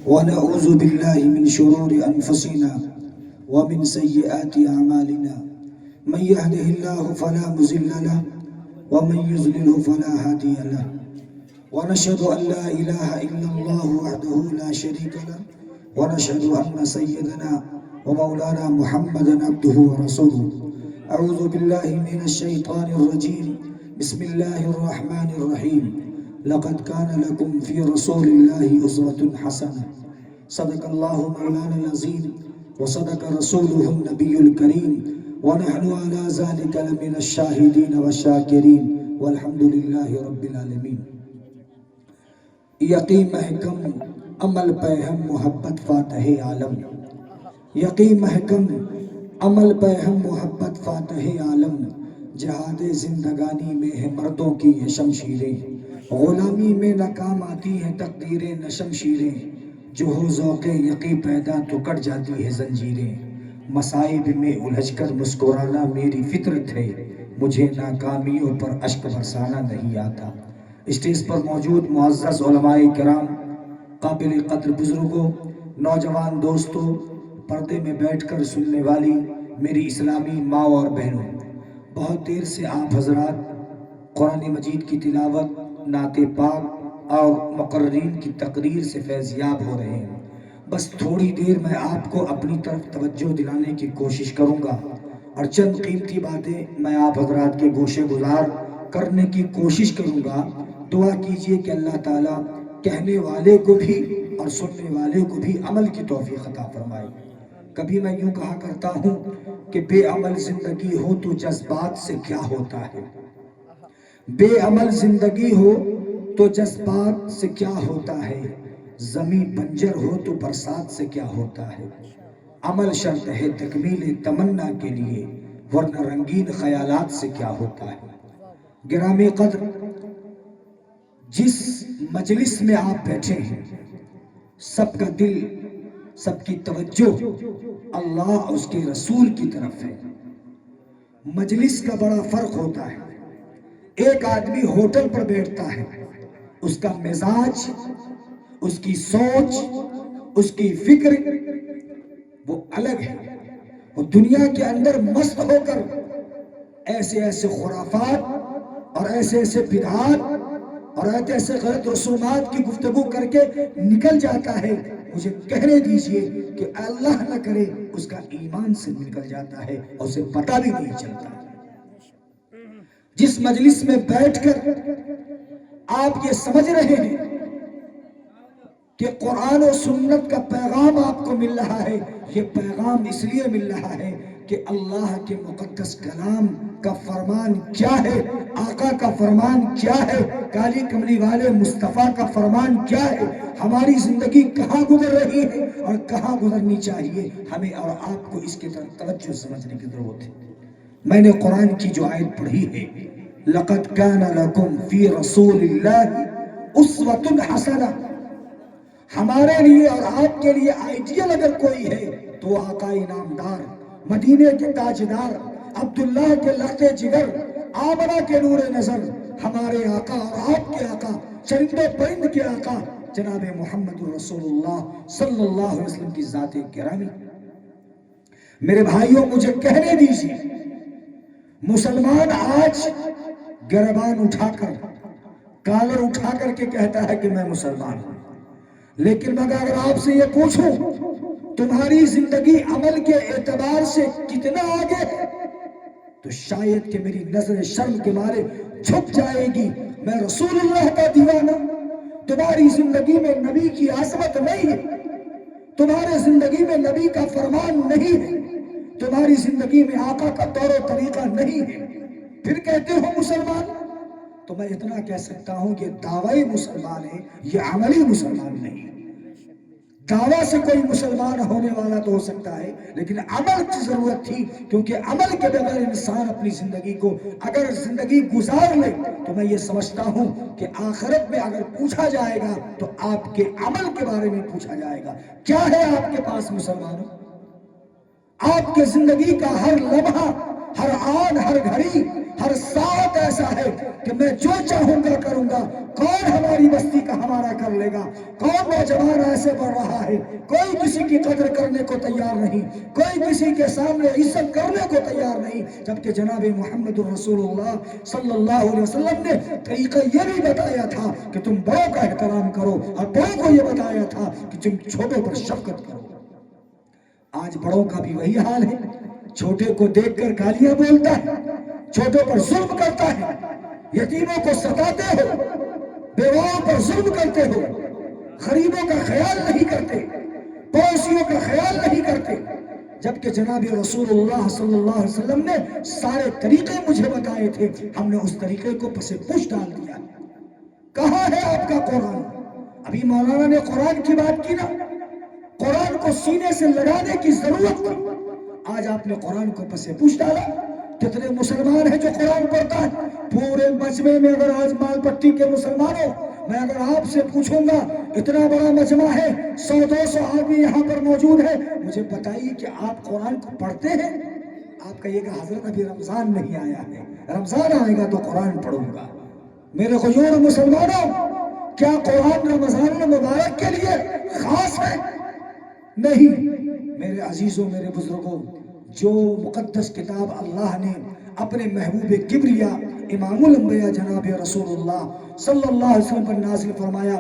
ونعوذ بالله من شرور أنفسنا ومن سيئات أعمالنا من يهده الله فلا مضل له ومن يضلل فلا هادي له ونشهد أن لا إله إلا الله وحده لا شريك له ونشهد أن سيدنا ومولانا محمدا عبده ورسوله. أعوذ بالله من الشيطان الرجيم. بسم الله الرحمن الرحيم. لقد كان لكم في رسول الله أسوة حسنة. صدق الله مولانا العظيم وصدق رسوله النبي الكريم ونحن على ذلك لمن الشاهدين والشاكرين والحمد لله رب العالمين. یقین محکم عمل پہ ہم محبت فاتح عالم. یقین محکم عمل پہ ہم محبت فاتح عالم. جہاد زندگانی میں ہے مردوں کی یہ شمشیریں. غلامی میں ناکام آتی ہیں تقدیریں نہ شمشیریں. جو ہو ذوق یقین پیدا تو کٹ جاتی ہے زنجیریں. مصائب میں الجھ کر مسکرانا میری فطرت ہے. مجھے ناکامیوں پر اشک برسانا نہیں آتا. اسٹیج پر موجود معزز علماء کرام، قابل قدر بزرگوں، نوجوان دوستوں، پردے میں بیٹھ کر سننے والی میری اسلامی ماں اور بہنوں، بہت دیر سے آپ حضرات قرآن مجید کی تلاوت، نعت پاک اور مقررین کی تقریر سے فیضیاب ہو رہے ہیں. بس تھوڑی دیر میں آپ کو اپنی طرف توجہ دلانے کی کوشش کروں گا اور چند قیمتی باتیں میں آپ حضرات کے گوشے گزار کرنے کی کوشش کروں گا. دعا کیجئے کہ اللہ تعالیٰ کہنے والے کو بھی اور سننے والے کو بھی عمل کی توفیق عطا فرمائے. کبھی میں یوں کہا کرتا ہوں کہ بے عمل زندگی ہو تو جذبات سے کیا ہوتا ہے. بے عمل زندگی ہو تو جذبات سے کیا ہوتا ہے. زمیں بنجر ہو تو برسات سے کیا ہوتا ہے. عمل شرط ہے تکمیل تمنا کے لیے، ورنہ رنگین خیالات سے کیا ہوتا ہے. گرامی قدر، جس مجلس میں آپ بیٹھے ہیں سب کا دل، سب کی توجہ اللہ اور اس کے رسول کی طرف ہے. مجلس کا بڑا فرق ہوتا ہے. ایک آدمی ہوٹل پر بیٹھتا ہے، اس کا مزاج، اس کی سوچ، اس کی فکر وہ الگ ہے. وہ دنیا کے اندر مست ہو کر ایسے ایسے خرافات اور ایسے ایسے بدعات اور ایسے ایسے غلط رسومات کی گفتگو کر کے نکل جاتا ہے. مجھے کہنے دیجئے کہ اللہ نہ کرے اس کا ایمان سے نکل جاتا ہے اور اسے پتہ بھی نہیں چلتا. جس مجلس میں بیٹھ کر آپ یہ سمجھ رہے ہیں کہ قرآن و سنت کا پیغام آپ کو مل رہا ہے، یہ پیغام اس لیے مل رہا ہے کہ اللہ کے مقدس کلام کا فرمان کیا ہے، آقا کا فرمان کیا ہے، کالی کملی والے مصطفیٰ کا فرمان کیا ہے، ہماری زندگی کہاں گزر رہی ہے اور کہاں گزرنی چاہیے. ہمیں اور آپ کو اس کی طرف توجہ سمجھنے کی ضرورت ہے. میں نے قرآن کی جو آیت پڑھی ہے، لَقَدْ كَانَ لَكُمْ فِي رَسُولِ اللَّهِ أُسْوَةٌ حَسَنَةٌ، ہمارے لیے اور آپ کے لیے آئیڈیل اگر کوئی ہے تو آقا انعامدار، مدینے کے تاجدار، عبداللہ کے لخت جگر، آمنہ کے نور نظر، ہمارے آقا اور آپ کے آقا، چرند پرند کے آقا جناب محمد رسول اللہ صلی اللہ علیہ وسلم کی ذات گرامی. میرے بھائیوں، مجھے کہنے دیجیے، مسلمان آج گربان اٹھا کر، کالر اٹھا کر کے کہتا ہے کہ میں مسلمان ہوں. لیکن مگر اگر آپ سے یہ پوچھوں تمہاری زندگی عمل کے اعتبار سے کتنا آگے ہے تو شاید کہ میری نظر شرم کے مارے جھک جائے گی. میں رسول اللہ کا دیوانہ. تمہاری زندگی میں نبی کی عظمت نہیں ہے، تمہاری زندگی میں نبی کا فرمان نہیں ہے، تمہاری زندگی میں آقا کا طور و طریقہ نہیں ہے، پھر کہتے ہو مسلمان. تو میں اتنا کہہ سکتا ہوں کہ دعوی مسلمان ہے، یہ عملی مسلمان نہیں. دعویٰ سے کوئی مسلمان ہونے والا تو ہو سکتا ہے لیکن عمل کی ضرورت تھی، کیونکہ عمل کے بغیر انسان اپنی زندگی کو اگر زندگی گزار لے تو میں یہ سمجھتا ہوں کہ آخرت میں اگر پوچھا جائے گا تو آپ کے عمل کے بارے میں پوچھا جائے گا. کیا ہے آپ کے پاس مسلمانوں؟ آپ کے زندگی کا ہر لمحہ، ہر آن، ہر گھڑی، ہر ساتھ ایسا ہے کہ میں جو چاہوں گا کروں گا، کون ہماری بستی کا ہمارا کر لے گا؟ کون نوجوان ایسے بڑھ رہا ہے، کوئی کسی کی قدر کرنے کو تیار نہیں، کوئی کسی کے سامنے عزت کرنے کو تیار نہیں، جبکہ جناب محمد رسول اللہ صلی اللہ علیہ وسلم نے طریقہ یہ بھی بتایا تھا کہ تم بڑوں کا احترام کرو، اور بڑوں کو یہ بتایا تھا کہ تم چھوٹوں پر شفقت کرو۔ آج بڑوں کا بھی وہی حال ہے، چھوٹے کو دیکھ کر گالیاں بولتا ہے، چھوٹوں پر ظلم کرتا ہے، یتیموں کو ستاتے ہو، بیواؤں پر ظلم کرتے ہو، غریبوں کا خیال نہیں کرتے، پڑوسیوں کا خیال نہیں کرتے، جبکہ جناب رسول اللہ صلی اللہ علیہ وسلم نے سارے طریقے مجھے بتائے تھے، ہم نے اس طریقے کو پس پش ڈال دیا۔ کہاں ہے آپ کا قرآن؟ ابھی مولانا نے قرآن کی بات کی نا، قرآن کو سینے سے لگانے کی ضرورت تھی، آج آپ نے قرآن کو پس پوچھ ڈالا۔ کتنے مسلمان ہیں جو قرآن پڑھتا ہے؟ پورے مجمع میں اگر آج مال پٹی کے مسلمانوں، میں اگر آپ سے پوچھوں گا، اتنا بڑا مجمع ہے، 100-200 آدمی یہاں پر موجود ہے، مجھے بتائیے کہ آپ قرآن کو پڑھتے ہیں؟ آپ کہیے گا حضرت ابھی رمضان نہیں آیا ہے، رمضان آئے گا تو قرآن پڑھوں گا۔ میرے غیور مسلمانوں، کیا قرآن رمضان المبارک کے لیے خاص ہے؟ نہیں میرے عزیزوں، میرے بزرگوں، جو مقدس کتاب اللہ نے اپنے محبوب کبریا امام الانبیاء جناب رسول اللہ صلی اللہ علیہ وسلم پر نازل فرمایا،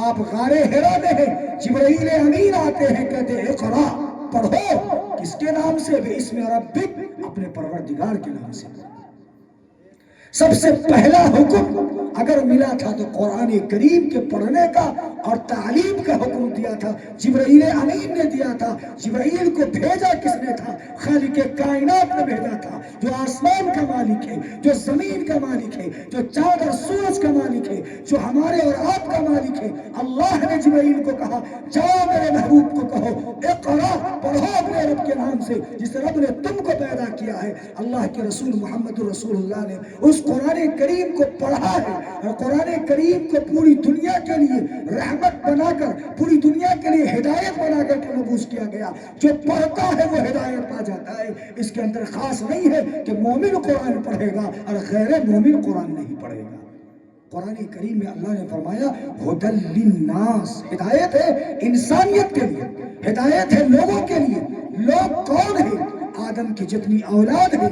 آپ غار حرا میں ہیں، جبرائیل امین آتے ہیں، کہتے ہیں اقرا، پڑھو۔ کس کے نام سے؟ بِاسْمِ ربک، اپنے پروردگار کے نام سے۔ سب سے پہلا حکم اگر ملا تھا تو قرآن کریم کے پڑھنے کا اور تعلیم کا حکم دیا تھا، جبرائیل امین نے دیا تھا۔ جبرائیل کو بھیجا کس نے تھا؟ خالق کائنات نے بھیجا تھا، جو آسمان کا مالک ہے، جو زمین کا مالک ہے، جو چاند اور سورج کا مالک ہے، جو ہمارے اور آپ کا مالک ہے۔ اللہ نے جبرائیل کو کہا، جاؤ میرے محبوب کو کہو اقرا، پڑھو اپنے رب کے نام سے جس رب نے تم کو پیدا کیا ہے۔ اللہ کے رسول محمد رسول اللہ نے اس قرآن کریم کو پڑھا ہے، اور قرآن کریم کو پوری دنیا کے لیے رحمت بنا کر، پوری دنیا کے لیے ہدایت بنا کر کے مبعوث کیا گیا۔ جو پڑھتا ہے وہ ہدایت پا جاتا ہے۔ اس کے اندر خاص نہیں ہے کہ مومن قرآن پڑھے گا اور غیر مومن قرآن نہیں پڑھے گا۔ قرآن کریم میں اللہ نے فرمایا ھدی للناس، ہدایت ہے انسانیت کے لیے، ہدایت ہے لوگوں کے لیے۔ لوگ کون ہیں؟ آدم کی جتنی اولاد ہیں،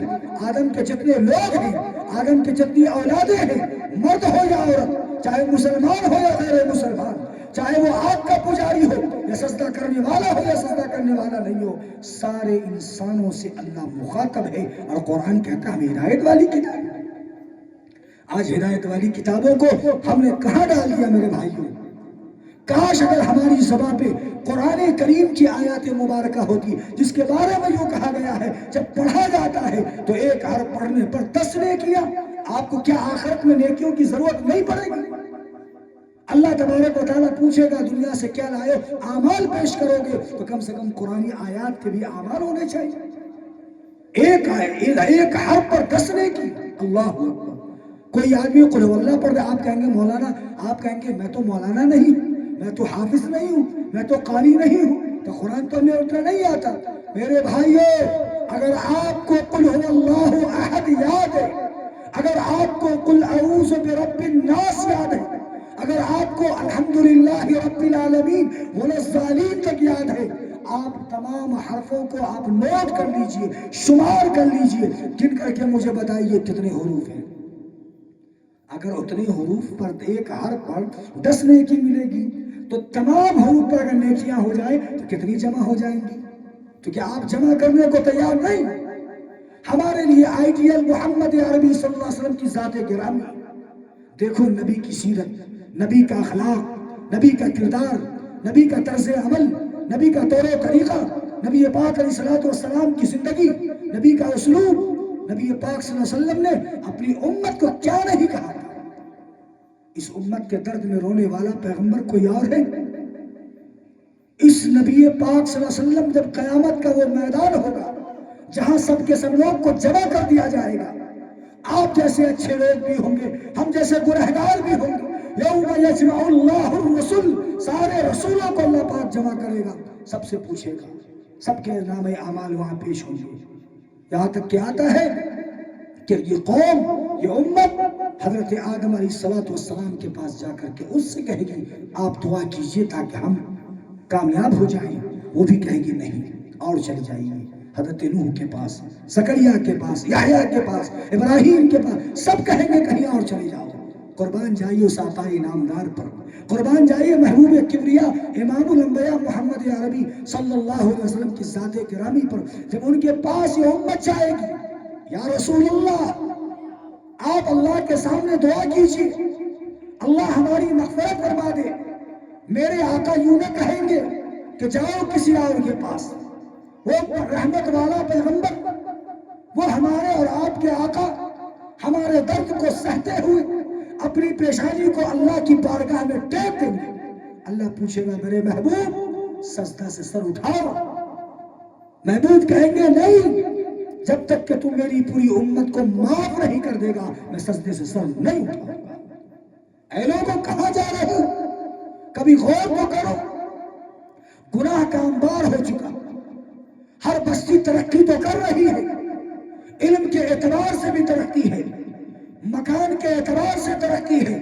آدم کے جتنے لوگ ہیں، آدم کی جتنی اولادیں ہیں، مرد ہو یا عورت، چاہے مسلمان ہو یا غیر مسلمان، چاہے وہ آگ کا پجاری ہو یا سجدہ کرنے والا ہو یا سجدہ کرنے والا نہیں ہو، سارے انسانوں سے اللہ مخاطب ہے۔ اور قرآن کہتا ہے ہمیں ہدایت والی کتاب۔ آج ہدایت والی کتابوں کو ہم نے کہاں ڈال دیا میرے بھائیوں؟ کاش اگر ہماری زبان پہ قرآن کریم کی آیات مبارکہ ہوتی جس کے بارے میں یوں کہا گیا ہے جب پڑھا جاتا ہے تو ایک حرف پڑھنے پر 10 نیکیاں۔ آپ کو کیا آخرت میں نیکیوں کی ضرورت نہیں پڑے گی؟ اللہ تبارک و تعالیٰ پوچھے گا دنیا سے کیا لائے ہو؟ اعمال پیش کرو گے تو کم سے کم قرآن آیات کے بھی اعمال ہونے چاہیے۔ ایک حرف پر 10 نیکی، اللہ اکبر۔ کوئی آدمی قل ہو اللہ پڑھ دے، آپ کہیں گے مولانا، آپ کہیں گے میں تو مولانا نہیں ہوں، میں تو حافظ نہیں ہوں، میں تو قاری نہیں ہوں، تو قرآن تو ہمیں اتنا نہیں آتا۔ میرے بھائیو، اگر آپ کو قل هو اللہ احد یاد ہے، اگر آپ کو قل اعوذ برب الناس یاد ہے، اگر آپ کو الحمدللہ رب العالمین والضالین تک یاد ہے، آپ تمام حرفوں کو آپ نوٹ کر لیجئے، شمار کر لیجئے، گن کر کے مجھے بتائیے کتنے حروف ہیں۔ اگر اتنے حروف پر ایک حرف پر 10 نیکی ملے گی تو تمام حروف پر اگر نیکیاں ہو جائیں تو کتنی جمع ہو جائیں گی؟ تو کیا آپ جمع کرنے کو تیار نہیں؟ ہمارے لیے آئیڈیل محمد عربی صلی اللہ علیہ وسلم کی ذات گرامی، دیکھو نبی کی سیرت، نبی کا اخلاق، نبی کا کردار، نبی کا طرز عمل، نبی کا طور و طریقہ، نبی پاک علیہ السلام کی زندگی، نبی کا اسلوب، نبی پاک صلی اللہ علیہ وسلم نے اپنی امت کو کیا نہیں کہا تھا۔ اس امت کے درد میں رونے والا پیغمبر کوئی اور ہے؟ اس نبی پاک صلی اللہ علیہ وسلم جب قیامت کا وہ میدان ہوگا جہاں سب کے سب لوگ کو جمع کر دیا جائے گا، آپ جیسے اچھے لوگ بھی ہوں گے، ہم جیسے گنہگار بھی ہوں گے، یوم یجمع اللہ الرسل، سارے رسولوں کو اللہ پاک جمع کرے گا، سب سے پوچھے گا، سب کے نام اعمال وہاں پیش ہوں گے۔ یہاں تک کہ آتا ہے کہ یہ قوم، یہ امت حضرت آدم علیہ السلام کے پاس جا کر کے اس سے کہے گی آپ دعا کیجئے تاکہ ہم کامیاب ہو جائیں، وہ بھی کہے گی نہیں اور چل جائیے حضرت نوح کے پاس، زکریا کے پاس، یحییٰ کے پاس، ابراہیم کے پاس، سب کہیں گے کہیں اور چلے جاؤ۔ قربان جائیے اس عطائے نامدار پر، قربان جائیے محبوب کبریا امام الانبیاء محمد عربی صلی اللہ علیہ وسلم کی ذات گرامی پر، جب ان کے پاس یہ امت جائے گی، یا رسول اللہ آپ اللہ کے سامنے دعا کیجیے اللہ ہماری مغفرت فرما دے۔ میرے آقا یوں نہ کہیں گے کہ جاؤ کسی اور کے پاس، وہ رحمت والا پیغمبر، وہ ہمارے اور آپ کے آقا ہمارے درد کو سہتے ہوئے اپنی پیشانی کو اللہ کی بارگاہ میں ٹیک دیں گے۔ اللہ پوچھے گا میرے محبوب سجدہ سے سر اٹھاؤ، محبوب کہیں گے نہیں، جب تک کہ تم میری پوری امت کو معاف نہیں کر دے گا میں سجدے سے سر نہیں اٹھاؤں گا۔ اے لوگوں کہاں جا رہے ہو؟ کبھی غور تو کرو، گناہ کا انبار ہو چکا، ہر بستی ترقی تو کر رہی ہے، علم کے اعتبار سے بھی ترقی ہے، مکان کے اعتبار سے ترقی ہے،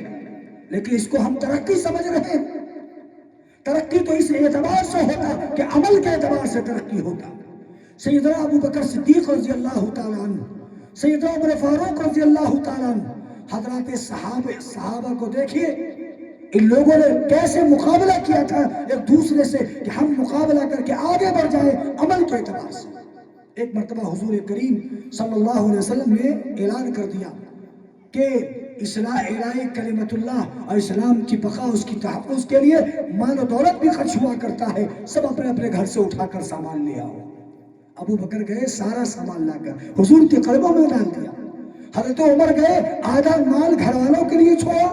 لیکن اس کو ہم ترقی سمجھ رہے ہیں۔ ترقی تو اس اعتبار سے ہوتا کہ عمل کے اعتبار سے ترقی ہوتا۔ سیدنا ابو بکر صدیق رضی اللہ تعالیٰ عنہ، سیدنا عمر فاروق رضی اللہ تعالیٰ عنہ، حضرات صحابہ کو دیکھیے ان لوگوں نے کیسے مقابلہ کیا تھا ایک دوسرے سے کہ ہم مقابلہ کر کے آگے بڑھ جائیں عمل کے اعتبار سے۔ ایک مرتبہ حضور کریم صلی اللہ علیہ وسلم نے اعلان کر دیا کہ اعلاء کلمت اللہ اور اسلام کی بقا، اس کی تحفظ کے لیے مال و دولت بھی خرچ ہوا کرتا ہے، سب اپنے اپنے گھر سے اٹھا کر سامان لے آؤ۔ ابو بکر گئے سارا سامان لا کر حضور کے قدموں میں ڈال دیا، حضرت عمر گئے آدھا مال گھر والوں کے لیے چھوڑا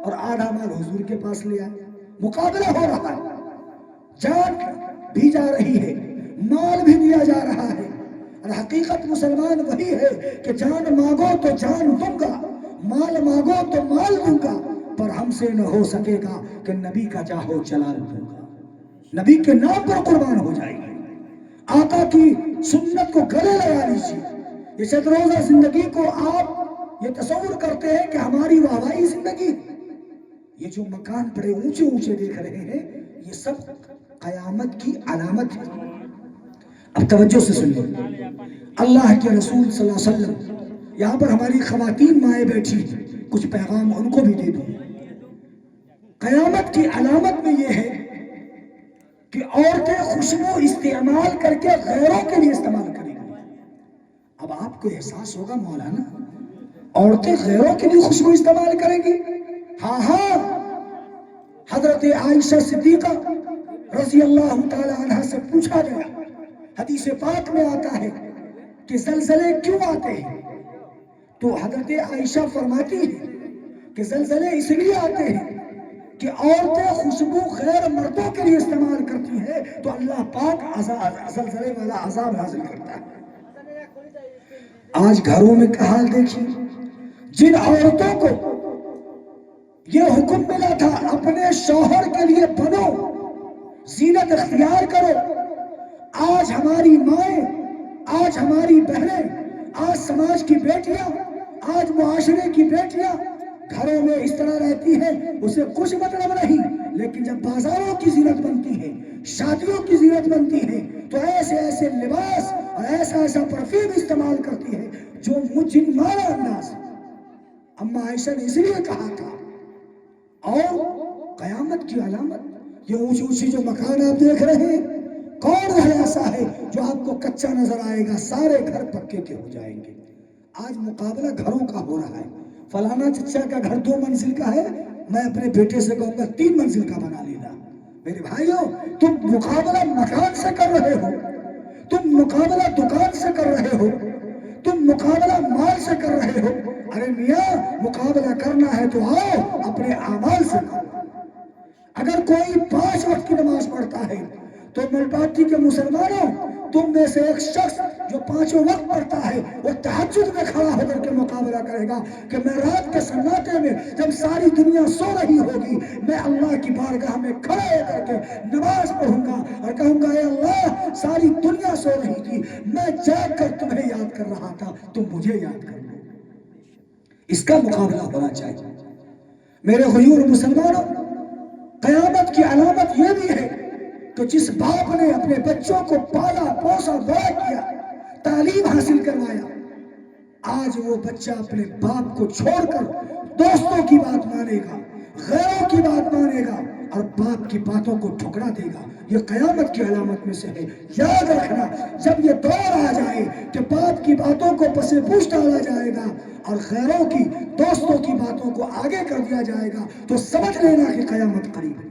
اور آدھا مال حضور کے پاس لے آئے۔ مقابلہ ہو رہا ہے، جان بھی جا رہی ہے، مال بھی دیا جا رہا ہے، اور حقیقت مسلمان وہی ہے کہ جان مانگو تو جان دوں گا، مال مانگو تو مال دوں گا، پر ہم سے نہ ہو سکے گا کہ نبی کا چاہو جلال دوں گا، نبی کے نام پر قربان ہو جائے گی۔ آقا کی سنت کو گلے لگا لیجیے۔ یہ چند روزہ زندگی کو آپ یہ تصور کرتے ہیں کہ ہماری واہوائی زندگی، یہ جو مکان بڑے اونچے اونچے دیکھ رہے ہیں یہ سب قیامت کی علامت ہے۔ اب توجہ سے سنیے، اللہ کے رسول صلی اللہ علیہ وسلم، یہاں پر ہماری خواتین مائیں بیٹھی ہیں، کچھ پیغام ان کو بھی دے دوں۔ قیامت کی علامت میں یہ ہے کہ عورتیں خوشبو استعمال کر کے غیروں کے لیے استعمال کریں گی۔ اب آپ کو احساس ہوگا مولانا عورتیں غیروں کے لیے خوشبو استعمال کریں گی؟ ہاں ہاں، حضرت عائشہ صدیقہ رضی اللہ تعالی عنہ سے پوچھا گیا، حدیث پاک میں آتا ہے کہ زلزلے کیوں آتے ہیں؟ تو حضرت عائشہ فرماتی ہے کہ زلزلے اس لیے آتے ہیں کہ عورتیں خوشبو غیر مردوں کے لیے استعمال کرتی ہیں تو اللہ پاک زلزلے والا عذاب نازل کرتا ہے۔ آج گھروں میں کا حال دیکھیے، جن عورتوں کو یہ حکم ملا تھا اپنے شوہر کے لیے بنو، زینت اختیار کرو، آج ہماری مائیں، آج ہماری بہنیں، آج سماج کی بیٹیاں، آج معاشرے کی بیٹیاں گھروں میں اس طرح رہتی ہیں، اسے کچھ مطلب نہیں، لیکن جب بازاروں کی زینت بنتی ہے، شادیوں کی زینت بنتی ہے تو ایسے ایسے لباس اور ایسا ایسا پرفیوم استعمال کرتی ہے جو مجرمانہ انداز۔ اما عائشہ نے اس لیے کہا تھا۔ اور قیامت کی علامت یہ اونچی اونچی جو مکان آپ دیکھ رہے ہیں، کون ہے ایسا ہے جو آپ کو کچا نظر آئے گا؟ سارے گھر پکے کے ہو جائیں گے۔ آج مقابلہ گھروں کا ہو رہا ہے، فلانا چچا کا گھر 2 منزل کا ہے، میں اپنے بیٹے سے کہوں گا 3 منزل کا بنا لینا۔ میرے بھائیوں، تم مقابلہ مکان سے کر رہے ہو، تم مقابلہ دکان سے کر رہے ہو، تم مقابلہ مال سے کر رہے ہو۔ ارے میاں، مقابلہ کرنا ہے تو آؤ اپنے اعمال سے کرو۔ اگر کوئی 5 وقت کی نماز پڑھتا ہے تو ملپاٹی کے مسلمانوں، تم میں سے ایک شخص جو 5 وقت پڑھتا ہے وہ تہجد میں کھڑا ہو کر کے مقابلہ کرے گا کہ میں رات کے سناٹے میں جب ساری دنیا سو رہی ہوگی، میں اللہ کی بارگاہ میں کھڑا ہو کر کے نماز پڑھوں گا اور کہوں گا، اے اللہ، ساری دنیا سو رہی تھی، میں جاگ کر تمہیں یاد کر رہا تھا، تم مجھے یاد کر لو۔ اس کا مقابلہ ہونا چاہیے۔ میرے غیور مسلمانوں، قیامت کی علامت یہ بھی ہے کہ جس باپ نے اپنے بچوں کو پالا پوسا بڑا کیا، تعلیم حاصل کروایا، آج وہ بچہ اپنے باپ کو چھوڑ کر دوستوں کی بات مانے گا، غیروں کی بات مانے گا اور باپ کی باتوں کو ٹھکرا دے گا۔ یہ قیامت کی علامت میں سے ہے۔ یاد رکھنا، جب یہ دور آ جائے کہ باپ کی باتوں کو پسے پوچھ ڈالا جائے گا اور غیروں کی، دوستوں کی باتوں کو آگے کر دیا جائے گا، تو سمجھ لینا کہ قیامت قریب ہے۔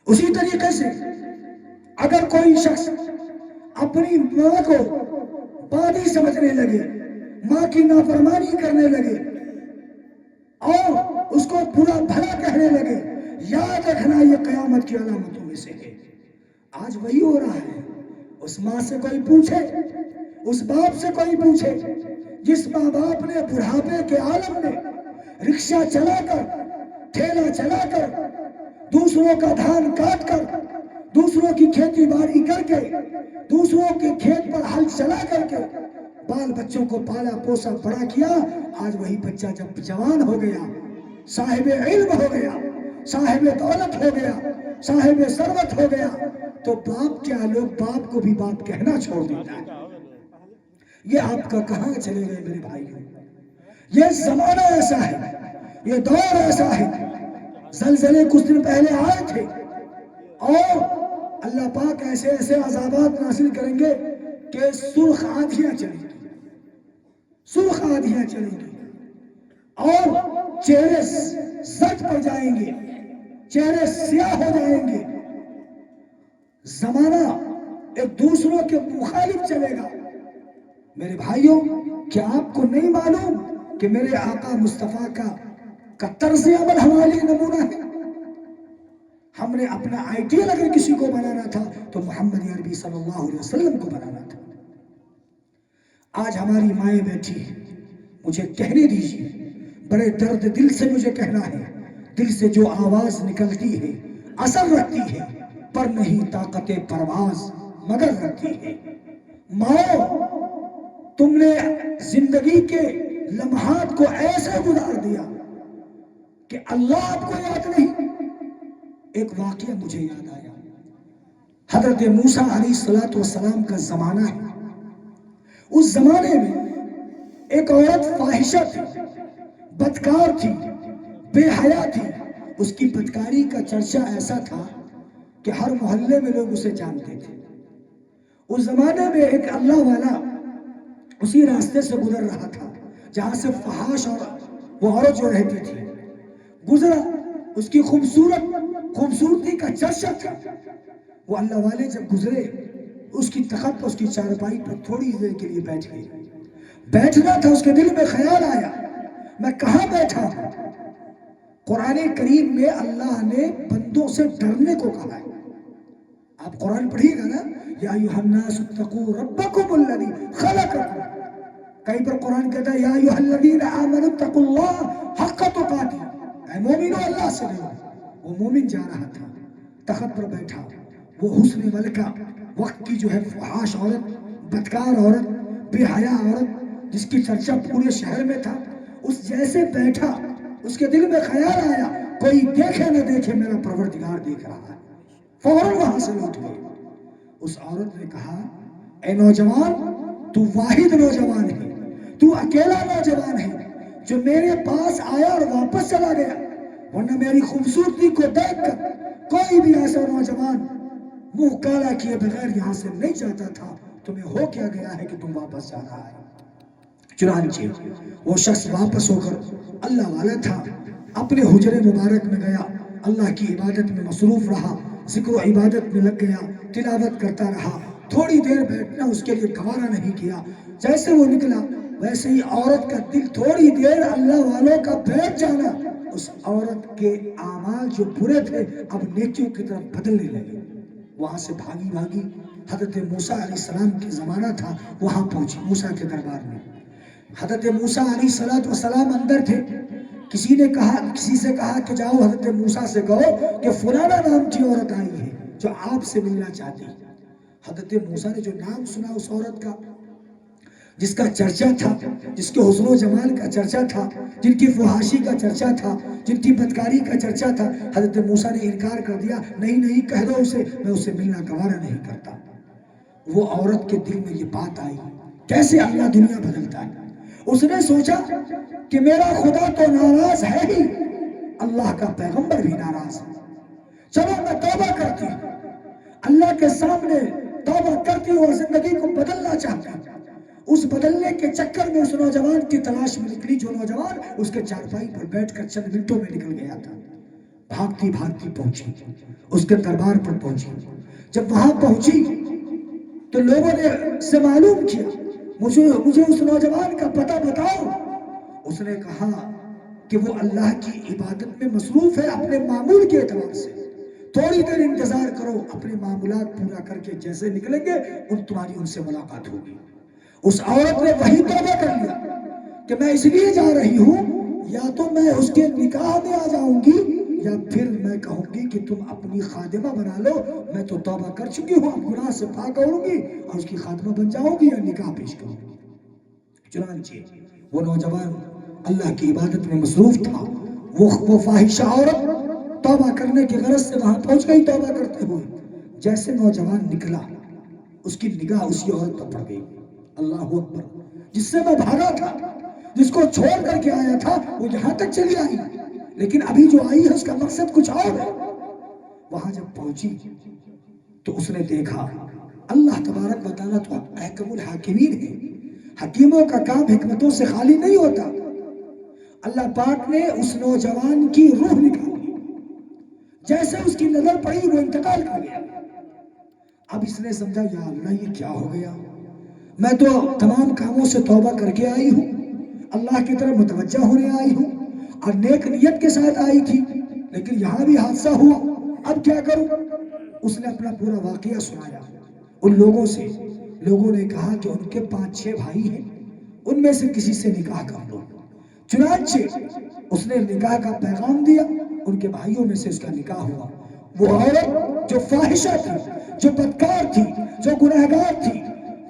اسی طریقے سے اگر کوئی شخص اپنی ماں کو بادی سمجھنے لگے، ماں کی نافرمانی کرنے لگے اور اس کو برا بھلا کہنے لگے، یاد رکھنا یہ قیامت کی علامتوں میں سے ہے۔ آج وہی ہو رہا ہے۔ اس ماں سے کوئی پوچھے، اس باپ سے کوئی پوچھے، جس ماں باپ نے بڑھاپے کے عالم میں رکشہ چلا کر، ٹھیلا چلا کر، دوسروں کا دھان کاٹ کر، دوسروں کی کھیتی باڑی کر کے، دوسروں کے کھیت پر ہل چلا کر کے بال بچوں کو پالا پوسا بڑا کیا، آج وہی بچہ جب جوان ہو گیا، صاحب علم ہو گیا، صاحب دولت ہو گیا، صاحب ثروت ہو گیا، تو باپ کیا، لوگ باپ کو بھی باپ کہنا چھوڑ دیتا ہے۔ یہ آپ کا کہاں چلے گئے میرے بھائی؟ یہ زمانہ ایسا ہے، یہ دور ایسا ہے۔ زلزلے کچھ دن پہلے آئے تھے اور اللہ پاک ایسے ایسے عذابات نازل کریں گے کہ سرخ آندھیاں چلیں گی، سرخ آندھیاں چلیں گی اور چہرے زرد پڑ جائیں گے، چہرے سیاہ ہو جائیں گے، زمانہ ایک دوسروں کے مخالف چلے گا۔ میرے بھائیوں، کیا آپ کو نہیں معلوم کہ میرے آقا مصطفیٰ کا طرز عمل ہمارے لیے نمونہ ہے؟ ہم نے اپنا آئیڈیل اگر کسی کو بنانا تھا تو محمد عربی صلی اللہ علیہ وسلم کو بنانا تھا۔ آج ہماری مائیں بیٹھی ہیں، مجھے کہنے دیجیے، بڑے درد دل سے مجھے کہنا ہے، دل سے جو آواز نکلتی ہے اثر رکھتی ہے، پر نہیں طاقت پرواز مگر رکھتی ہے۔ ماں، تم نے زندگی کے لمحات کو ایسے گزار دیا کہ اللہ آپ کو یاد نہیں۔ ایک واقعہ مجھے یاد آیا، حضرت موسیٰ علیہ السلام کا زمانہ ہے۔ اس زمانے میں ایک عورت فاحشہ تھی، بدکار تھی، بے حیا تھی۔ اس کی بدکاری کا چرچا ایسا تھا کہ ہر محلے میں لوگ اسے جانتے تھے۔ اس زمانے میں ایک اللہ والا اسی راستے سے گزر رہا تھا جہاں سے فحاش اور وہ عورت جو رہتی تھی، گزرا۔ اس کی خوبصورتی کا چرچا تھا۔ وہ اللہ والے جب گزرے، اس کی تخت پر، اس کی چارپائی پر تھوڑی دیر کے لیے بیٹھ گئے۔ بیٹھنا تھا، اس کے دل میں خیال آیا، میں کہاں بیٹھا ہوں؟ قرآن کریم میں اللہ نے بندوں سے ڈرنے کو کہا ہے۔ آپ قرآن پڑھیے گا نا، یا ایھا الناس اتقوا ربکم الذی خلقکم۔ کہیں پر قرآن کہتا ہے یا ایھا الذین آمنوا اتقوا اللہ حق تقاتی، اے مومنو اللہ سے ڈرو۔ وہ مومن جا رہا تھا، تخت پر بیٹھا، وہ حسن ملکہ، وقت کی جو ہے فحاش عورت، بدکار عورت، بے حیا عورت، جس کی چرچا پورے شہر میں تھا، اس جیسے بیٹھا، اس کے دل میں خیال آیا، کوئی دیکھے نہ دیکھے میرا پروردگار دیکھ رہا ہے۔ فوراً وہاں سے لوٹ گئے۔ اس عورت نے کہا، اے نوجوان، تو واحد نوجوان ہے، تو اکیلا نوجوان ہے جو میرے پاس آیا اور واپس چلا گیا، ورنہ میری خوبصورتی کو دیکھ کر کوئی بھی ایسا نوجوان منہ کالا کیے بغیر یہاں سے نہیں جاتا تھا۔ تمہیں ہو کیا گیا ہے کہ تم واپس جا رہا ہے؟ چنانچہ وہ شخص واپس ہو کر، اللہ والا تھا، اپنے حجرے مبارک میں گیا، اللہ کی عبادت میں مصروف رہا، ذکر و عبادت میں لگ گیا، تلاوت کرتا رہا۔ تھوڑی دیر بیٹھنا اس کے لیے گوارا نہیں کیا۔ جیسے وہ نکلا، ویسے ہی عورت کا دل تھوڑی دیر اللہ والوں کا بیٹھ جانا، اس عورت کے اعمال جو برے تھے اب نیکیوں کی طرف بدلنے لگے۔ وہاں سے بھاگی بھاگی حضرت موسیٰ علیہ السلام کے زمانہ تھا، وہاں پہنچی موسیٰ کے دربار میں۔ حضرت موسیٰ علیہ السلام اندر تھے۔ کسی سے کہا کہ جاؤ حضرت موسیٰ سے کہو کہ فلانا نام کی عورت آئی ہے جو آپ سے ملنا چاہتی ہے۔ حضرت موسیٰ نے جو نام سنا اس عورت کا، جس کا چرچا تھا، جس کے حسن و جمال کا چرچا تھا، جن کی فحاشی کا چرچا تھا، جن کی بدکاری کا چرچا تھا، حضرت موسیٰ نے انکار کر دیا، نہیں کہہ دو اسے، میں اسے ملنا گوارا نہیں کرتا۔ وہ عورت کے دل میں یہ بات آئی، کیسے اللہ دنیا بدلتا ہے۔ اس نے سوچا کہ میرا خدا تو ناراض ہے ہی، اللہ کا پیغمبر بھی ناراض ہے، چلو میں توبہ کرتی ہوں، اللہ کے سامنے توبہ کرتی ہوں اور زندگی کو بدلنا چاہتی ہوں۔ اس بدلنے کے چکر میں اس نوجوان کی تلاش میں نکلی، جو نوجوان اس کے چارپائی پر بیٹھ کر چند منٹوں میں نکل گیا تھا۔ بھاگتی بھاگتی پہنچی، اس کے دربار پر پہنچی۔ جب وہاں پہنچی تو لوگوں نے سے معلوم کیا، مجھے اس نوجوان کا پتہ بتاؤ۔ اس نے کہا کہ وہ اللہ کی عبادت میں مصروف ہے اپنے معمول کے اعتبار سے، تھوڑی دیر انتظار کرو، اپنے معمولات پورا کر کے جیسے نکلیں گے تمہاری ان سے ملاقات ہوگی۔ اس عورت نے وہی توبہ کر لیا کہ میں اس لیے جا رہی ہوں، یا تو میں اس کے نکاح میں آ جاؤں گی، یا پھر میں کہوں گی کہ تم اپنی خادمہ بنا لو، میں تو توبہ کر چکی ہوں، اب گناہ سے پاک ہوں گی اور اس کی خادمہ بن جاؤں گی یا نکاح پیش کروں گی۔ چنانچہ وہ نوجوان اللہ کی عبادت میں مصروف تھا، وہ فاحشہ عورت توبہ کرنے کی غرض سے وہاں پہنچ گئی توبہ کرتے ہوئے۔ جیسے نوجوان نکلا، اس کی نگاہ اسی عورت پر پڑ گئی۔ اللہ اکبر، جس سے میں بھاگا تھا، جس کو چھوڑ کر کے آیا تھا، وہ یہاں تک چلی آئی، لیکن ابھی جو آئی ہے اس کا مقصد کچھ اور ہے۔ وہاں جب پہنچی تو اس نے دیکھا اللہ تبارک و تعالیٰ تو احکم الحاکمین ہے، حکیموں کا کام حکمتوں سے خالی نہیں ہوتا۔ اللہ پاک نے اس نوجوان کی روح نکالی، جیسے اس کی نظر پڑی وہ انتقال کر گیا۔ اب اس نے سمجھا یا اللہ یہ کیا ہو گیا، میں تو تمام کاموں سے توبہ کر کے آئی ہوں، اللہ کی طرف متوجہ ہونے آئی ہوں اور نیک نیت کے ساتھ آئی تھی، لیکن یہاں بھی حادثہ ہوا، اب کیا کروں؟ اس نے اپنا پورا واقعہ سنایا ان لوگوں سے۔ لوگوں نے کہا کہ ان کے 5-6 بھائی ہیں، ان میں سے کسی سے نکاح کر لو۔ چنانچہ اس نے نکاح کا پیغام دیا، ان کے بھائیوں میں سے اس کا نکاح ہوا۔ وہ عورت جو فاحشہ تھی، جو بدکار تھی، جو گنہگار تھی،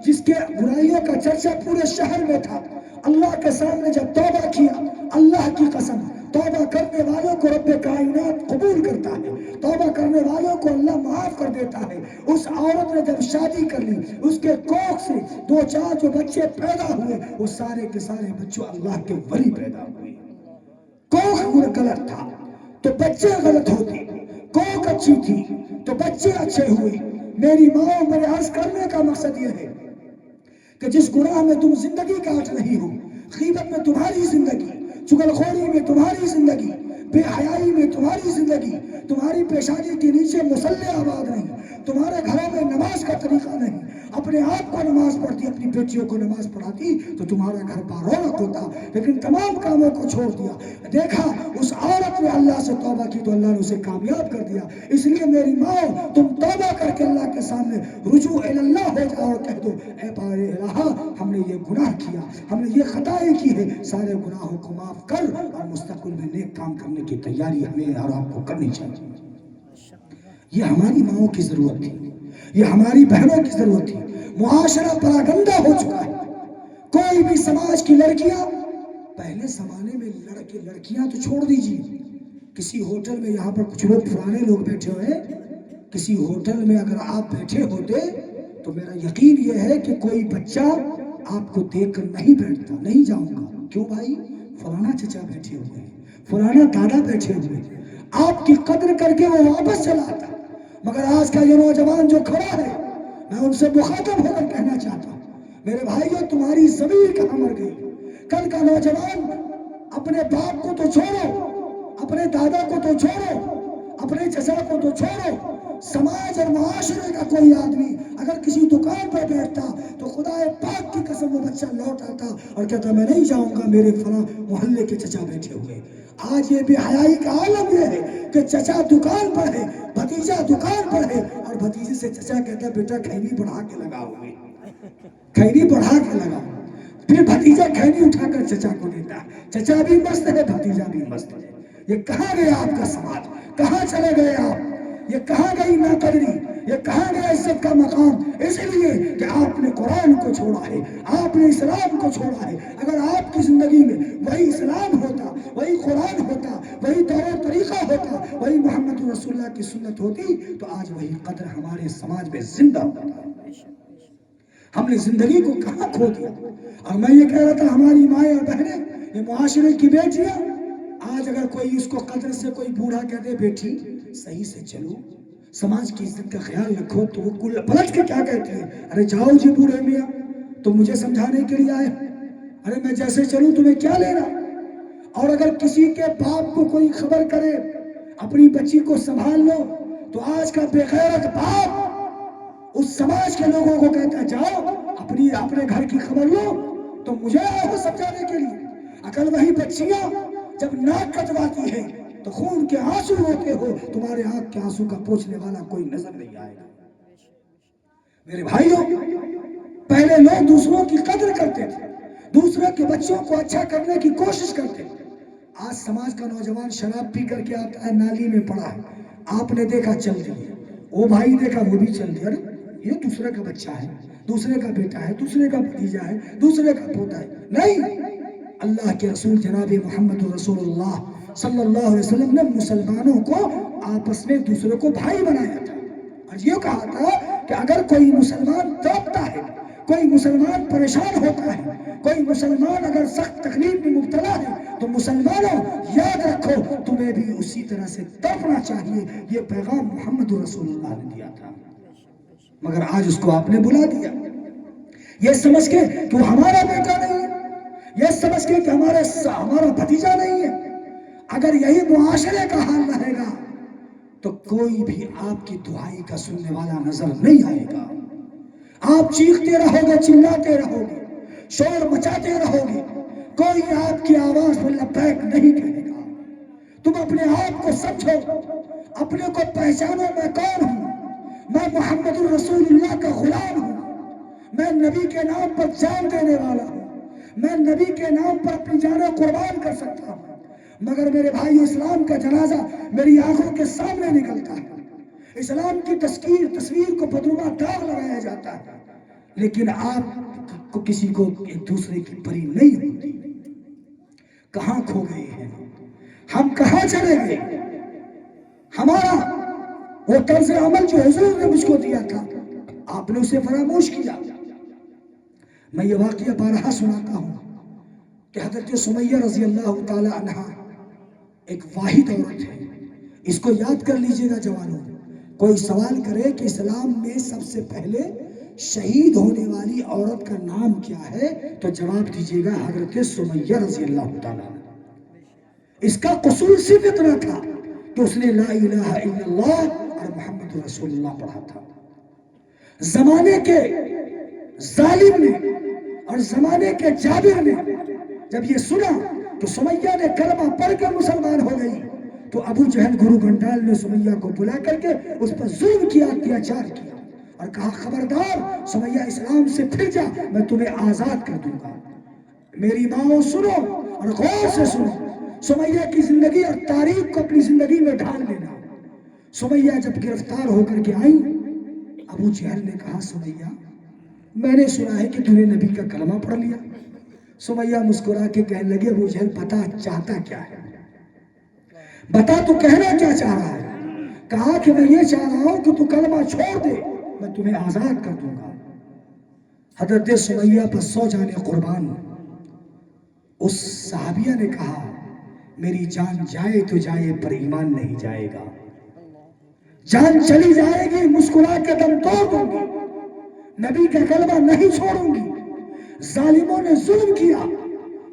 جس کے برائیوں کا چرچا پورے شہر میں تھا، اللہ کے سامنے جب توبہ کیا، اللہ کی قسم توبہ کرنے والوں کو رب کائنات قبول کرتا ہے، توبہ کرنے والوں کو اللہ معاف کر دیتا ہے۔ اس عورت نے جب شادی کر لی، اس کے کوکھ سے 2-4 جو بچے پیدا ہوئے، وہ سارے کے سارے بچوں اللہ کے ولی پیدا ہوئے۔ کوکھ غلط تھا تو بچے غلط ہوتے، کوکھ اچھی تھی تو بچے اچھے ہوئے۔ میری ماں، میرے عرض کرنے کا مقصد یہ ہے کہ جس گناہ میں تم زندگی کاٹ رہی ہو، غیبت میں تمہاری زندگی، چغلخوری میں تمہاری زندگی، بے حیائی میں تمہاری زندگی، تمہاری پیشانی کے نیچے مصلے آباد نہیں، تمہارے گھروں میں نماز کا طریقہ نہیں، اپنے آپ کو نماز پڑھتی، اپنی بیٹیوں کو نماز پڑھاتی تو تمہارا گھر بارونق ہوتا، لیکن تمام کاموں کو چھوڑ دیا۔ دیکھا اس عورت نے اللہ سے توبہ کی تو اللہ نے اسے کامیاب کر دیا۔ اس لیے میری ماں، تم توبہ کر کے اللہ کے سامنے رجوع اللہ ہو جاؤ اور کہہ دو اے بارے الہ، ہم نے یہ گناہ کیا، ہم نے یہ خطائیں کی ہے، سارے گناہوں کو معاف کر اور مستقبل میں نیک کام کرنے کی تیاری ہمیں اور آپ کو کرنی چاہیے۔ یہ ہماری ماؤں کی ضرورت تھی، یہ ہماری بہنوں کی ضرورت تھی۔ معاشرہ پراگندہ ہو چکا ہے، کوئی بھی سماج کی لڑکیاں، پہلے زمانے میں لڑکیاں تو چھوڑ دیجیے، کسی ہوٹل میں، یہاں پر کچھ لوگ پرانے لوگ بیٹھے ہوئے، کسی ہوٹل میں اگر آپ بیٹھے ہوتے تو میرا یقین یہ ہے کہ کوئی بچہ آپ کو دیکھ کر نہیں بیٹھتا، نہیں جاؤں گا، کیوں بھائی؟ فلانا چچا بیٹھے ہوئے ہیں، فلانا دادا بیٹھے ہوئے ہیں، آپ کی قدر کر کے وہ واپس چلا آتا۔ مگر آج کا یہ نوجوان جو کھڑا ہے، میں ان سے مخاطب ہو کر کہنا چاہتا ہوں، میرے بھائیوں، تمہاری ضمیر کہاں مر گئی؟ کل کا نوجوان اپنے باپ کو تو چھوڑو، اپنے دادا کو تو چھوڑو، اپنے چچا کو تو چھوڑو، سماج اور معاشرے کا کوئی آدمی اگر کسی دکان پر بیٹھتا تو خدا پاک کی قسم وہ بچہ لوٹ آتا اور کہتا میں نہیں جاؤں گا، میرے فلاں محلے کے چچا بیٹھے ہوئے۔ آج یہ بے حیائی کا عالم یہ ہے کہ چچا دکان پر ہے، بھتیجا دکان پر ہے، اور بھتیجے سے چچا کہتا ہے بیٹا کھینی بڑھا کے لگاؤ گے، کھینی بڑھا کے لگاؤ۔ پھر بھتیجا کھینی اٹھا کر چچا کو دیتا ہے، چچا بھی مست ہے، بھتیجا بھی مست ہے۔ یہ کہاں گیا آپ کا سماج؟ کہاں چلے گئے آپ؟ یہ کہاں گئی ناقدری؟ یہ کہاں گیا عزت کا مقام؟ اس لیے کہ آپ نے قرآن کو چھوڑا ہے، آپ نے اسلام کو چھوڑا ہے۔ اگر آپ کی زندگی میں وہی اسلام ہوتا، وہی قرآن ہوتا، وہی طور و طریقہ ہوتا، وہی محمد رسول اللہ کی سنت ہوتی تو آج وہی قدر ہمارے سماج میں زندہ ہوتا۔ ہم نے زندگی کو کہاں کھو دیا؟ اور میں یہ کہہ رہا تھا ہماری مائیں اور بہنیں، یہ معاشرے کی بیٹیاں، آج اگر کوئی اس کو قدر سے کوئی بوڑھا کہہ دے بیٹی صحیح سے چلو، سماج کی عزت کا خیال رکھو، تو وہ کل پلٹ کے کیا کہتی ہے؟ ارے جاؤ جی بوڑھے میاں، تو مجھے سمجھانے کے لیے آئے، ارے میں جیسے چلوں تمہیں کیا لینا؟ اور اگر کسی کے باپ کو کوئی خبر کرے اپنی بچی کو سنبھال لو، تو آج کا بے غیرت باپ اس سماج کے لوگوں کو کہتا ہے جاؤ اپنے گھر کی خبر لو، تو مجھے آئے ہو سمجھانے کے لیے۔ اگر وہی بچیاں جب ناک کٹواتی ہے تو خون کے آنسو روتے ہو، تمہارے آنکھ کے آنسو کا پوچھنے والا کوئی نظر نہیں آئے گا۔ میرے بھائیوں، پہلے لوگ دوسروں کی قدر کرتے تھے، دوسروں کے بچوں کو اچھا کرنے کی کوشش کرتے تھے۔ آج سماج کا نوجوان شراب پی کر کے آتا ہے، نالی میں پڑا ہے، آپ نے دیکھا چل دی، وہ بھائی دیکھا وہ بھی چل دیا، ارے یہ دوسرے کا بچہ ہے، دوسرے کا بیٹا ہے، دوسرے کا بھتیجا ہے، دوسرے کا پوتا ہے۔ نہیں، اللہ کے رسول جناب محمد رسول اللہ صلی اللہ علیہ وسلم نے مسلمانوں کو آپس میں دوسروں کو بھائی بنایا تھا، اور یہ کہا تھا کہ اگر کوئی مسلمان تڑپتا ہے، کوئی مسلمان پریشان ہوتا ہے، کوئی مسلمان اگر سخت تکلیف میں مبتلا ہے، تو مسلمانوں یاد رکھو تمہیں بھی اسی طرح سے تڑپنا چاہیے۔ یہ پیغام محمد رسول اللہ نے دیا تھا، مگر آج اس کو آپ نے بلا دیا، یہ سمجھ کے کہ وہ ہمارا بیٹا نہیں ہے، یہ سمجھ کے کہ ہمارا بھتیجا نہیں ہے۔ اگر یہی معاشرے کا حال رہے گا تو کوئی بھی آپ کی دعائی کا سننے والا نظر نہیں آئے گا۔ آپ چیختے رہو گے، چلاتے رہو گے، شور مچاتے رہو گے، کوئی آپ کی آواز پر لبیک نہیں کہے گا۔ تم اپنے آپ کو سمجھو، اپنے کو پہچانو، میں کون ہوں؟ میں محمد الرسول اللہ کا غلام ہوں، میں نبی کے نام پر جان دینے والا ہوں، میں نبی کے نام پر اپنی جانیں قربان کر سکتا ہوں، مگر میرے بھائی اسلام کا جنازہ میری آنکھوں کے سامنے نکلتا ہے، اسلام کی تصویر کو بدنما داغ لگایا جاتا ہے، لیکن آپ کو کسی کو ایک دوسرے کی پری نہیں ہوتی۔ کہاں کھو گئے ہیں ہم؟ کہاں چلے گئے؟ ہمارا وہ طرز عمل جو حضور نے مجھ کو دیا تھا، آپ نے اسے فراموش کیا۔ میں یہ واقعہ بارہا سناتا ہوں کہ حضرت سمیہ رضی اللہ تعالی عنہا ایک واحد عورت ہے، اس کو یاد کر لیجئے گا جوانوں۔ کوئی سوال کرے کہ اسلام میں سب سے پہلے شہید ہونے والی عورت کا نام کیا ہے تو جواب دیجئے گا حضرت سمیہ رضی اللہ تعالی عنہ۔ اس کا قصور صرف اتنا تھا کہ اس نے لا الہ الا اللہ اور محمد رسول اللہ پڑھا تھا۔ زمانے کے ظالم نے اور زمانے کے جابر نے جب یہ سنا تو سمیہ نے کلمہ پڑھ کر مسلمان ہو گئی، تو ابو جہل گرو گھنٹال نے سمیہ کو بلا کر کے اس پر ظلم کیا، اتیاچار کیا، اور کہا خبردار سمیہ اسلام سے پھر جا، میں تمہیں آزاد کر دوں گا۔ میری ماں سنو اور غور سے سنو، سمیہ کی زندگی اور تاریخ کو اپنی زندگی میں ڈھال لینا۔ سمیہ جب گرفتار ہو کر کے آئی، ابو جہل نے کہا سمیہ میں نے سنا ہے کہ تم نے نبی کا کلمہ پڑھ لیا۔ سمیہ مسکرا کے کہنے لگے ابو جہل بتا چاہتا کیا ہے، بتا تو کہنا کیا چاہ رہا ہے؟ کہا کہ میں یہ چاہ رہا ہوں کہ تو کلمہ چھوڑ دے، میں تمہیں آزاد کر دوں گا۔ حضرت سمیہ پر 100 جانیں قربان۔ اس صحابیہ نے کہا میری جان جائے تو جائے پر ایمان نہیں جائے گا، جان چلی جائے گی مسکرا کے دم توڑ دوں گی، نبی کا کلمہ نہیں چھوڑوں گی۔ ظالموں نے ظلم کیا،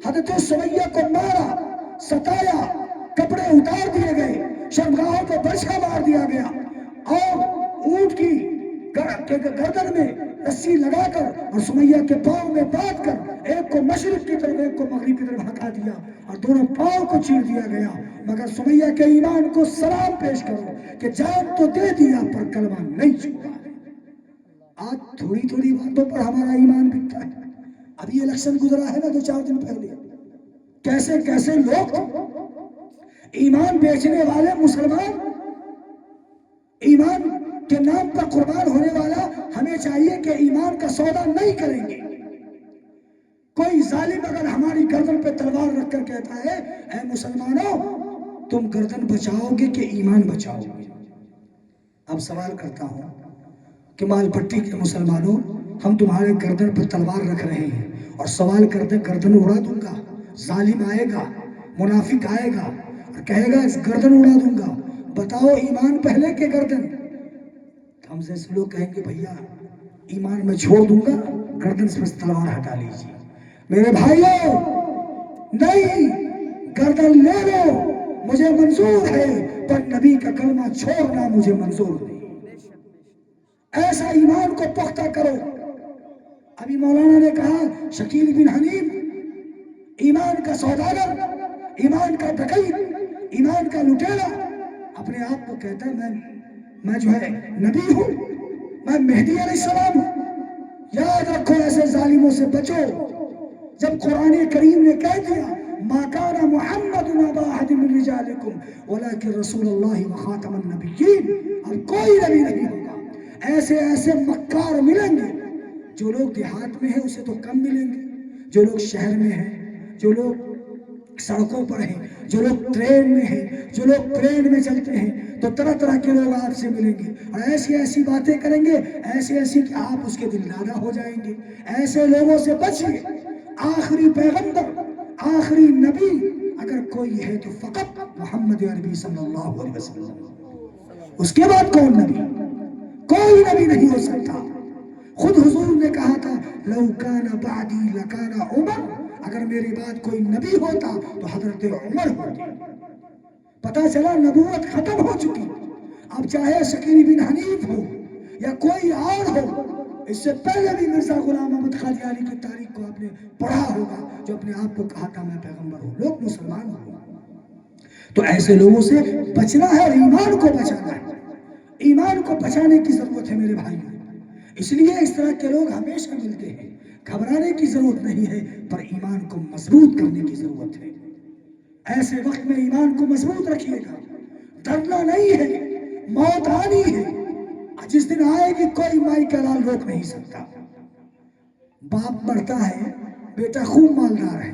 حضرت سمیہ کو مارا، ستایا، کپڑے اتار دیے گئے، شرمگاہوں کو برچھا مار دیا گیا، اور اونٹ کی گردن میں رسی لگا کر اور سمیہ کے پاؤں میں باندھ کر ایک کو مشرق کی طرف ایک کو مغرب کی طرف ہٹا دیا اور دونوں پاؤں کو چیر دیا گیا۔ مگر سمیہ کے ایمان کو سلام پیش کرو کہ جان تو دے دیا پر کلمہ نہیں چھوڑا۔ آج تھوڑی تھوڑی باتوں پر ہمارا ایمان بکتا ہے۔ ابھی الیکشن گزرا ہے نا 2-4 دن پہلے، کیسے کیسے لوگ ایمان بیچنے والے مسلمان، ایمان کے نام پر قربان ہونے والا ہمیں چاہیے کہ ایمان کا سودا نہیں کریں گے. کوئی ظالم اگر ہماری گردن پہ تلوار رکھ کر کہتا ہے اے مسلمانوں تم گردن بچاؤ گے کہ ایمان بچاؤ گے. اب سوال کرتا ہوں کہ مال پٹی کے مسلمانوں ہم تمہارے گردن پر تلوار رکھ رہے ہیں اور سوال کرتے گردن اڑا دوں گا. ظالم آئے گا، منافق آئے گا اور کہے گا گردن اڑا دوں گا، بتاؤ ایمان پہلے کہ گردن؟ ہم سے لوگ کہیں گے بھیا ایمان میں چھوڑ دوں گا، گردن سے بس تلوار ہٹا لیجیے. میرے بھائیوں نہیں، گردن لے لو مجھے منظور ہے، پر نبی کا کلمہ چھوڑنا مجھے منظور نہیں. ایسا ایمان کو پختہ کرو. ابھی مولانا نے کہا شکیل بن حنیف ایمان کا سوداگر، ایمان کا ڈکیت، ایمان کا لٹیرا اپنے آپ کو کہتا ہے میں جو ہے نبی ہوں، میں مہدی علیہ السلام ہوں. یاد رکھو ایسے ظالموں سے بچو. جب قرآن کریم نے کہہ دیا ما کان محمد ابا احد من رجالکم ولکن رسول اللہ وخاتم النبیین، اب کوئی نبی نہیں ہوگا. ایسے ایسے مکار ملیں گے. جو لوگ دیہات میں ہیں اسے تو کم ملیں گے، جو لوگ شہر میں ہیں، جو لوگ سڑکوں پر ہیں، جو لوگ ٹرین میں ہیں، جو لوگ پلین میں چلتے ہیں، تو طرح طرح کے لوگ آپ سے ملیں گے اور ایسی ایسی باتیں کریں گے، ایسی ایسی کہ آپ اس کے دل دادا ہو جائیں گے. ایسے لوگوں سے بچیے. آخری پیغمبر، آخری نبی اگر کوئی ہے تو فقط محمد عربی صلی اللہ علیہ وسلم. اس کے بعد کون نبی؟ کوئی نبی نہیں ہو سکتا. خود حضور نے کہا تھا لو کان بعدی لکان عمر، اگر میرے بعد کوئی نبی ہوتا تو حضرت عمر ہوتے. پتہ چلا نبوت ختم ہو چکی. اب چاہے شکیل بن حنیف ہو یا کوئی اور ہو، اس سے پہلے بھی مرزا غلام احمد قادیانی کی تاریخ کو آپ نے پڑھا ہوگا جو اپنے آپ کو کہا تھا میں پیغمبر ہوں، لوگ مسلمان ہوں. تو ایسے لوگوں سے بچنا ہے اور ایمان کو بچانا ہے. ایمان کو بچانے کی ضرورت ہے میرے بھائیوں. اس لیے اس طرح کے لوگ ہمیشہ ملتے ہیں. گھبرانے کی ضرورت نہیں ہے، پر ایمان کو مضبوط کرنے کی ضرورت ہے. ایسے وقت میں ایمان کو مضبوط رکھیے گا. ڈرنا نہیں ہے، موت آنی ہے. جس دن آئے گی کوئی مائی کا لال روک نہیں سکتا. باپ مرتا ہے، بیٹا خوب مالدار ہے،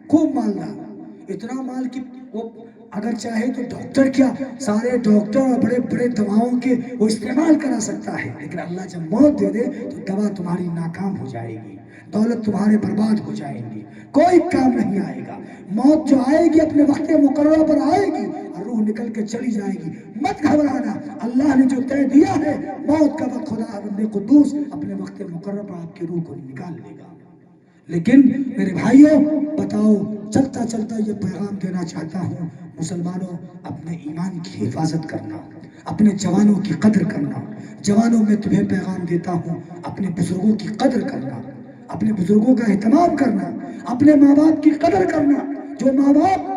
خوب مالدار، اتنا مال کہ وہ اگر چاہے تو ڈاکٹر کیا سارے ڈاکٹر اور بڑے بڑے دواؤں کے وہ استعمال کرا سکتا ہے. لیکن اللہ جب موت دے دے تو دوا تمہاری ناکام ہو جائے گی، دولت تمہارے برباد ہو جائے گی، کوئی کام نہیں آئے گا. موت جو آئے گی اپنے وقت مقررہ پر آئے گی اور روح نکل کے چلی جائے گی. مت گھبرانا، اللہ نے جو طے دیا ہے موت کا وقت خدا بندے قدوس اپنے وقت مقررہ پر آپ کی روح کو نکال لے گا. لیکن میرے بھائیوں بتاؤ، چلتا چلتا یہ پیغام دینا چاہتا ہوں مسلمانوں، اپنے ایمان کی حفاظت کرنا، اپنے جوانوں کی قدر کرنا. جوانوں میں تمہیں پیغام دیتا ہوں اپنے بزرگوں کی قدر کرنا، اپنے بزرگوں کا اہتمام کرنا، اپنے ماں باپ کی قدر کرنا. جو ماں باپ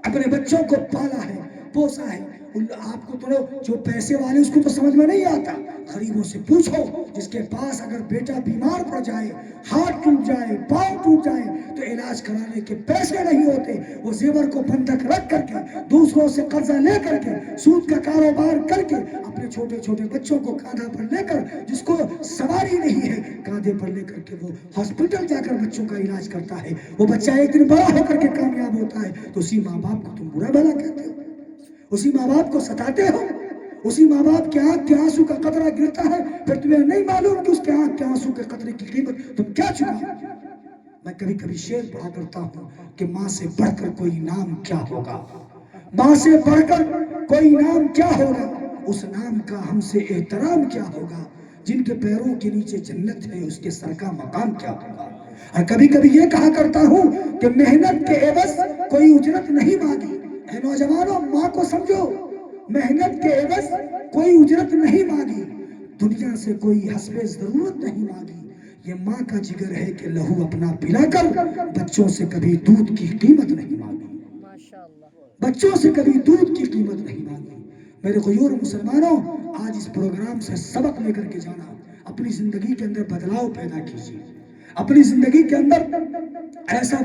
اپنے بچوں کو پالا ہے، پوسا ہے، آپ کو تو جو پیسے والے اس کو تو سمجھ میں نہیں آتا. غریبوں سے پوچھو جس کے پاس اگر بیٹا بیمار پڑ جائے، ہاتھ ٹوٹ جائے، پاؤں ٹوٹ جائے تو علاج کرانے کے پیسے نہیں ہوتے، وہ زیور کو بندھک رکھ کر کے دوسروں سے قرضہ لے کر کے سود کا کاروبار کر کے اپنے چھوٹے چھوٹے بچوں کو کاندھا پر لے کر، جس کو سواری نہیں ہے کاندھے پر لے کر کے وہ ہاسپٹل جا کر بچوں کا علاج کرتا ہے. وہ بچہ ایک دن بڑا ہو کر کے کامیاب ہوتا ہے تو اسی ماں باپ کو تم برا بھلا کہتے ہو، اسی ماں باپ کو ستاتے ہو. اسی ماں باپ کے آنکھ کے آنسو کا قطرہ گرتا ہے، پھر تمہیں نہیں معلوم کہ اس کے آنکھ کے آنسو کے قطرے کی قیمت تم کیا چکا. میں کبھی کبھی شعر پڑھا کرتا ہوں کہ ماں سے بڑھ کر کوئی نام کیا ہوگا، ماں سے بڑھ کر کوئی نام کیا ہوگا، اس نام کا ہم سے احترام کیا ہوگا. جن کے پیروں کے نیچے جنت ہے اس کے سر کا مقام کیا ہوگا. اور کبھی کبھی یہ کہا کرتا ہوں کہ محنت کے عوض کوئی اجرت نہیں مانگی. اے نوجوانوں ماں کو سمجھو، محنت کے عوض کوئی اجرت نہیں مانگی، دنیا سے کوئی حسب ضرورت نہیں مانگی. یہ ماں کا جگر ہے کہ لہو اپنا پلا کر بچوں سے کبھی دودھ کی قیمت نہیں مانگی، بچوں سے کبھی دودھ کی قیمت نہیں مانگی. میرے غیور مسلمانوں، آج اس پروگرام سے سبق لے کر کے جانا، اپنی زندگی کے اندر بدلاؤ پیدا کیجیے. اپنی زندگی کے اندر ایسا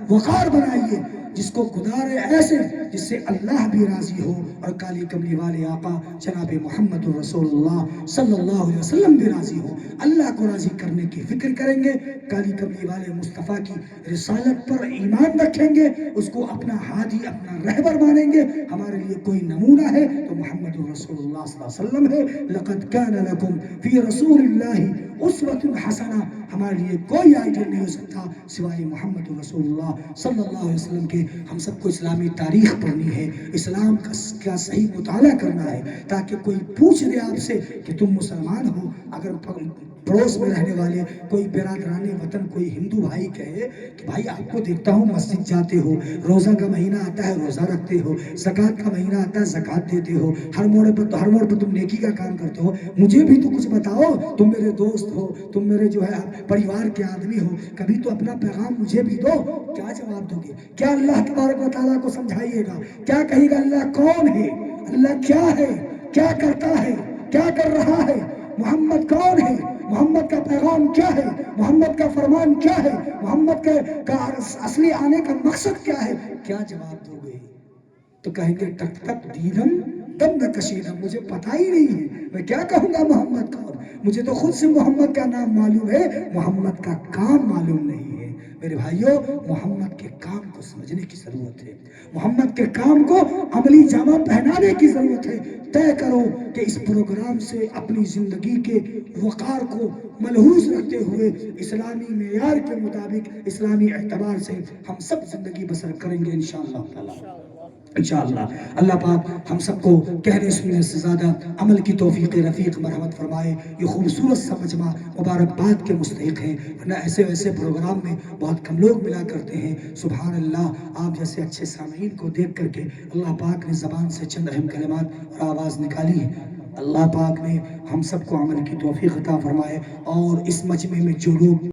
وقار بنائیے جس کو گزارے ایسے جس سے اللہ بھی راضی ہو اور کالی کملی والے آقا جناب محمد رسول اللہ صلی اللہ علیہ وسلم بھی راضی ہو. اللہ کو راضی کرنے کی فکر کریں گے, کالی کملی والے مصطفیٰ کی رسالت پر ایمان رکھیں گے, اس کو اپنا ہادی اپنا رہبر مانیں گے. ہمارے لیے کوئی نمونہ ہے تو محمد رسول اللہ صلی اللہ علیہ وسلم ہے. لقد کان لکم فی رسول اللہ اسوۃ حسنہ. ہمارے لیے کوئی آئیڈیل نہیں ہو سکتا سوائے محمد رسول اللہ صلی اللہ علیہ وسلم کے. ہم سب کو اسلامی تاریخ پڑھنی ہے, اسلام کا صحیح مطالعہ کرنا ہے, تاکہ کوئی پوچھ لے آپ سے کہ تم مسلمان ہو. اگر پڑوس میں رہنے والے کوئی برادران وطن کوئی ہندو بھائی کہے کہ بھائی آپ کو دیکھتا ہوں مسجد جاتے ہو, روزہ کا مہینہ آتا ہے روزہ رکھتے ہو, زکوٰۃ کا مہینہ آتا ہے زکوٰۃ دیتے ہو, ہر موڑ پر تم نیکی کا کام کرتے ہو, مجھے بھی تو کچھ بتاؤ, تم میرے دوست ہو, تم میرے جو ہے پریوار کے آدمی ہو, کبھی تو اپنا پیغام مجھے بھی دو. کیا جواب دو گے؟ کیا اللہ تبارک و تعالیٰ کو سمجھائیے گا؟ کیا کہے گا اللہ کون ہے, اللہ کیا ہے, کیا کرتا ہے, کیا کر رہا ہے, محمد کون ہے, محمد کا پیغام کیا ہے, محمد کا فرمان کیا ہے, محمد کا اصلی آنے کا مقصد کیا ہے؟ کیا جواب دو گے؟ تو کہیں گے ٹک ٹک دیدم دم نہ کشیدم, مجھے پتہ ہی نہیں ہے, میں کیا کہوں گا محمد کون. مجھے تو خود سے محمد کا نام معلوم ہے, محمد کا کام معلوم نہیں ہے. میرے بھائیوں, محمد کے کام کو سمجھنے کی ضرورت ہے, محمد کے کام کو عملی جامہ پہنانے کی ضرورت ہے. طے کرو کہ اس پروگرام سے اپنی زندگی کے وقار کو ملحوظ رکھتے ہوئے اسلامی معیار کے مطابق اسلامی اعتبار سے ہم سب زندگی بسر کریں گے انشاءاللہ تعالی. انشاءاللہ اللہ پاک ہم سب کو کہنے سننے سے زیادہ عمل کی توفیق رفیق مرحمت فرمائے. یہ خوبصورت سا مجمع مبارکباد کے مستحق ہے, ورنہ ایسے ویسے پروگرام میں بہت کم لوگ ملا کرتے ہیں. سبحان اللہ, آپ جیسے اچھے سامعین کو دیکھ کر کے اللہ پاک نے زبان سے چند اہم کلمات اور آواز نکالی ہے. اللہ پاک نے ہم سب کو عمل کی توفیق عطا فرمائے, اور اس مجمع میں جو لوگ